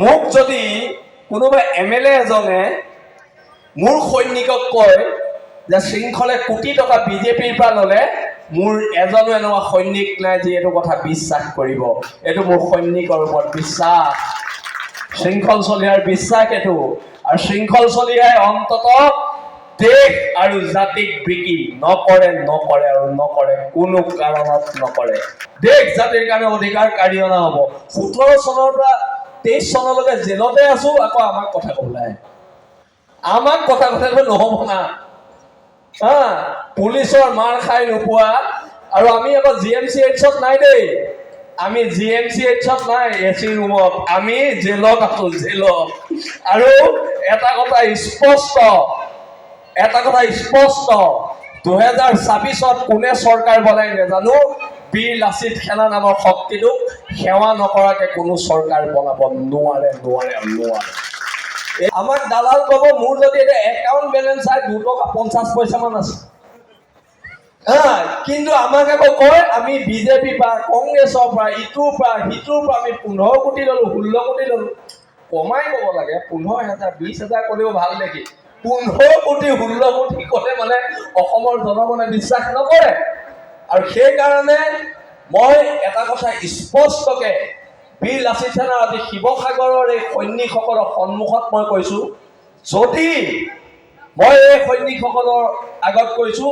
মোক যদি কোনোবা MLA এজনে মোৰ সৈনিকক কয় যে শৃংখলে কোটি টকা বিজেপিৰ পৰা ল'লে, মোৰ এজনো এনেকুৱা সৈনিক নাই যে এইটো কথা বিশ্বাস কৰিব। এইটো মোৰ সৈনিকৰ ওপৰত বিশ্বাস, শৃংখল চলিহাৰ বিশ্বাস এইটো। আৰু শৃংখল চলিহাই অন্তত দেশ আৰু জাতিক বিক্ৰী নকৰে আৰু নকৰে, কোনো কাৰণত নকৰে। দেশ জাতিৰ কাৰণে অধিকাৰ কাঢ়িয়না হ'ব। 17 চনৰ পৰা 23 চনলৈকে জেলতে আছো, আকৌ আমাক কথা ক'বলৈ আমাক কথা নহ'ব না। পুলিচৰ মাৰ খাই নোপোৱা। আৰু আমি আকৌ GMCHত নাই দেই, আমি GMCHত নাই, AC ৰুমত, আমি জেলত আছো, জেলত। আৰু এটা কথা স্পষ্ট, 2026ত কোনে চৰকাৰ বনাই নাজানো, বীৰ লাচিত সেনা নামৰ শক্তিটোক সেৱা নকৰাকে কোনো চৰকাৰ বনাব নোৱাৰে। আমাক দালাল ক'ব, মোৰ যদি এতিয়া একাউণ্ট বেলেঞ্চ চাই 2 টকা 50 পইচা মান আছে, কিন্তু আমাক আকৌ কয় আমি বিজেপি পৰা, কংগ্ৰেছৰ পৰা, ইটোৰ পৰা সিটোৰ পৰা আমি 15 কোটি ললো, 16 কোটি ললো। কমাই ক'ব লাগে, 15,000 20,000 ক'লেও ভাল দেখি। 15 কোটি 16 কোটি ক'লে মানে অসমৰ জনগণে বিশ্বাস নকৰে। আৰু সেইকাৰণে মই এটা কথা স্পষ্টকে বীৰ লাচিত সেনাৰ আজি শিৱসাগৰৰ এই সৈনিকসকলৰ সন্মুখত মই কৈছো, যদি মই এই সৈনিকসকলৰ আগত কৈছো,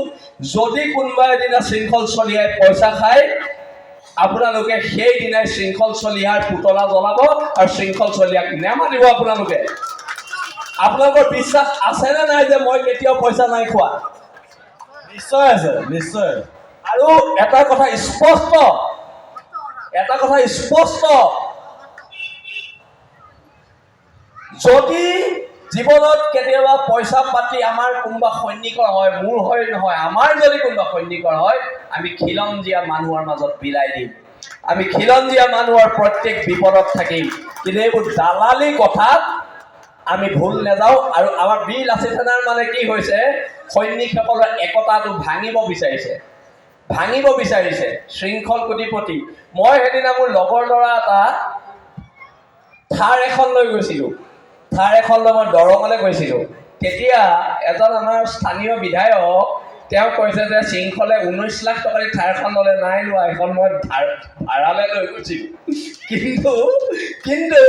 যদি কোনোবা এদিনা শৃংখল চলিহাই পইচা খায়, আপোনালোকে সেই দিনাই শৃংখল চলিহাৰ পুতলা জ্বলাব আৰু শৃংখল চলিহাক নেমানিব। আপোনালোকৰ বিশ্বাস আছে নে নাই যে মই কেতিয়াও পইচা নাই খোৱা? নিশ্চয় আছে, নিশ্চয়। আৰু এটা কথা স্পষ্ট, যদি জীৱনত কেতিয়াবা পইচা পাতি আমাৰ কোনোবা সৈনিকৰ হয়, মোৰ হয় নহয়, আমাৰ যদি কোনোবা সৈনিকৰ হয়, আমি খিলঞ্জীয়া মানুহৰ মাজত বিলাই দিম। আমি খিলঞ্জীয়া মানুহৰ প্ৰত্যেক বিপদত থাকিম। কিন্তু এইবোৰ দালালি কথাত আমি ভুল নাযাওঁ। আৰু আমাৰ বীৰ লাচিত সেনাৰ মানে কি হৈছে, সৈনিকসকলৰ একতাটো ভাঙিব বিচাৰিছে শৃংখল কোটিপতি। মই সেইদিনা মোৰ লগৰ ল'ৰা এটা থাৰ এখন লৈ গৈছিলো, মই দৰঙলৈ গৈছিলো। তেতিয়া এজন আমাৰ স্থানীয় বিধায়ক, তেওঁ কৈছে যে শৃংখলে 19 লাখ টকাৰ থাৰখন ল'লে। নাই লোৱা, এখন মই ভাড়ালৈ লৈ গৈছিলো। কিন্তু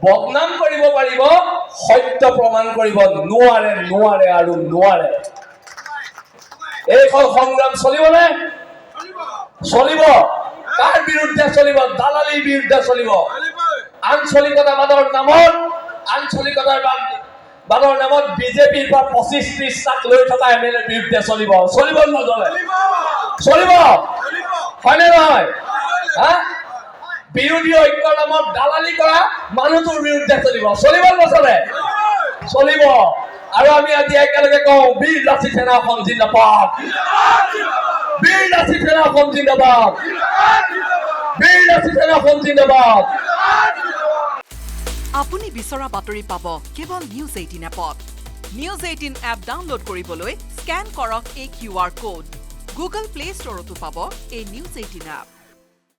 বদনাম কৰিব পাৰিব, সত্য প্ৰমাণ কৰিব নোৱাৰে। এইখন সংগ্ৰাম চলিবনে? চলিব। কাৰ বিৰুদ্ধে চলিব? দালালিৰ বিৰুদ্ধে চলিব। আঞ্চলিকতাবাদৰ নামত বিজেপিৰ পৰা 25-30 লাখ লৈ থকা MLA বিৰুদ্ধে চলিব নচলে? চলিব, হয়নে নহয়? বিৰোধী ঐক্যৰ নামত দালালি কৰা মানুহটোৰ বিৰুদ্ধে চলিব নচলে? চলিব। আৰু আমি আজি একেলগে কওঁ, বীৰ লাচিত সেনা অসম জিন্দাবাদ, বীৰ লাচিত সেনা অসম জিন্দাবাদ, বীৰ লাচিত সেনা অসম জিন্দাবাদ। আপুনি বিচৰা বাতৰি পাব কেৱল নিউজ 18 এপত। নিউজ 18 এপ ডাউনলোড কৰিবলৈ স্কেন কৰক এই QR কোড। গুগল প্লে ষ্টৰতো পাব এই নিউজ 18 এপ।